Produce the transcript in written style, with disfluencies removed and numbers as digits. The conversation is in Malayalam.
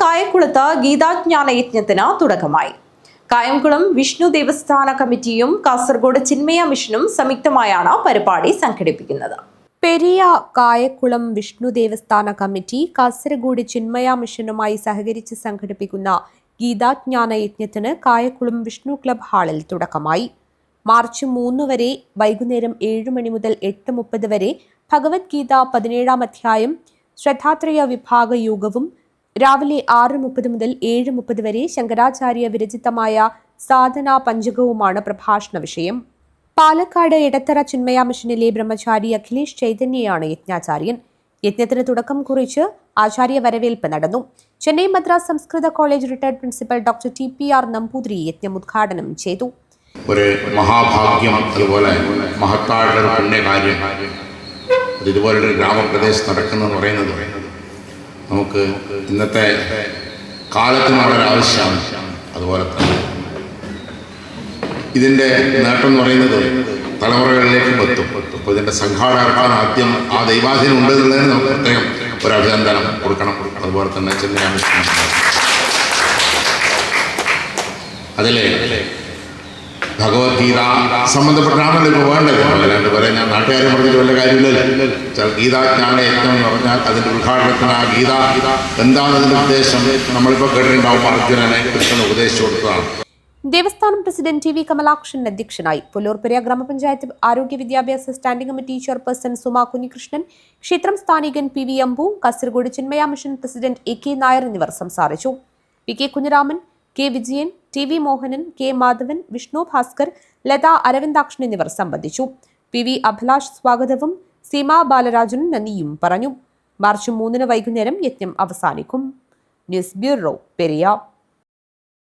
കായംകുളത്ത് ഗീതാജ്ഞാന യജ്ഞത്തിന് തുടക്കമായി. കായംകുളം വിഷ്ണു ദേവസ്ഥാന കമ്മിറ്റിയും കാസർഗോഡ് ചിന്മയ മിഷനും സംയുക്തമായാണ് പരിപാടി സംഘടിപ്പിക്കുന്നത്. പെരിയ കായംകുളം വിഷ്ണു ദേവസ്ഥാന കമ്മിറ്റി കാസർഗോഡ് ചിന്മയ മിഷനുമായി സഹകരിച്ച് സംഘടിപ്പിക്കുന്ന ഗീതാജ്ഞാന യജ്ഞത്തിന് കായംകുളം വിഷ്ണു ക്ലബ് ഹാളിൽ തുടക്കമായി. മാർച്ച് 3 വരെ വൈകുന്നേരം 7 മണി മുതൽ 8:30 വരെ ഭഗവത്ഗീത 17-ാം അധ്യായം ശ്രദ്ധാത്രയ വിഭാഗ യോഗവും രാവിലെ 6:30 മുതൽ 7:30 വരെ ശങ്കരാചാര്യ വിരചിതമായ സാധനാ പഞ്ചകവുമാണ് പ്രഭാഷണ വിഷയം. പാലക്കാട് എടത്തറ ചിന്മയ മിഷനിലെ ബ്രഹ്മചാരി അഖിലേഷ് ചൈതന്യയാണ് യജ്ഞാചാര്യൻ. യജ്ഞത്തിന് തുടക്കം കുറിച്ച് ആചാര്യ വരവേൽപ്പ് നടന്നു. ചെന്നൈ മദ്രാസ് സംസ്കൃത college retired principal doctor TPR Namboothiri യജ്ഞം ഉദ്ഘാടനം ചെയ്തു. ഒരു മഹാഭാഗ്യം, അതുപോലെ മഹത്തായ പുണ്യകാര്യം ഇതുപോലൊരു ഗ്രാമപ്രദേശത്ത് നടക്കുന്നതെന്ന് പറയുന്നത് നമുക്ക് ഇന്നത്തെ കാലത്തിന് വളരെ ആവശ്യമാണ്. അതുപോലെ തന്നെ ഇതിൻ്റെ നേട്ടം എന്ന് പറയുന്നത് തലമുറകളിലേക്കും എത്തും. അപ്പോൾ ഇതിൻ്റെ സംഘാടകർക്കാണ് ആദ്യം ആ ദൈവാധീനം ഉണ്ടെന്നുള്ളതിന് നമുക്ക് പ്രത്യേകം ഒരു അഭിനന്ദനം കൊടുക്കണം. അതുപോലെ തന്നെ ചെന്നൈ അതിലെ ഭഗവത്ഗീത സംബന്ധപ്പെട്ടാണല്ലോ ഇപ്പോൾ വേണ്ടത്. അല്ലാണ്ട് പറയാൻ ഞാൻ നാട്ടുകാരെ പറഞ്ഞിട്ട് വല്ല കാര്യമില്ലല്ലോ. ഗീതാജ്ഞാന യജ്ഞം എന്ന് പറഞ്ഞാൽ അതിൻ്റെ ഉദ്ഘാടനത്തിന് ആ ഗീത എന്താണ് അതിൻ്റെ ഉദ്ദേശം നമ്മളിപ്പോൾ കേട്ടിട്ടുണ്ടാവും. അർജുനനെ കൃഷ്ണൻ ഉപദേശിച്ചു കൊടുത്തതാണ്. ദേവസ്ഥാനം പ്രസിഡന്റ് TV കമലാക്ഷൻ അധ്യക്ഷനായി. പുല്ലൂർപെരിയ ഗ്രാമപഞ്ചായത്ത് ആരോഗ്യ വിദ്യാഭ്യാസ standing committee chairperson Suma Kunhikrishnan, ക്ഷേത്രം സ്ഥാനികൻ PV Ambu, Kasaragod Chinmaya mission president AK Nair എന്നിവർ സംസാരിച്ചു. PK Kunhiraman, K Vijayan, TV Mohanan, K Madhavan, Vishnu Bhaskar, Latha Aravindakshan എന്നിവർ സംബന്ധിച്ചു. PV അഭിലാഷ് സ്വാഗതവും സീമ ബാലരാജൻ നന്ദിയും പറഞ്ഞു. മാർച്ച് 3 വൈകുന്നേരം യജ്ഞം അവസാനിക്കും. News bureau, Periya.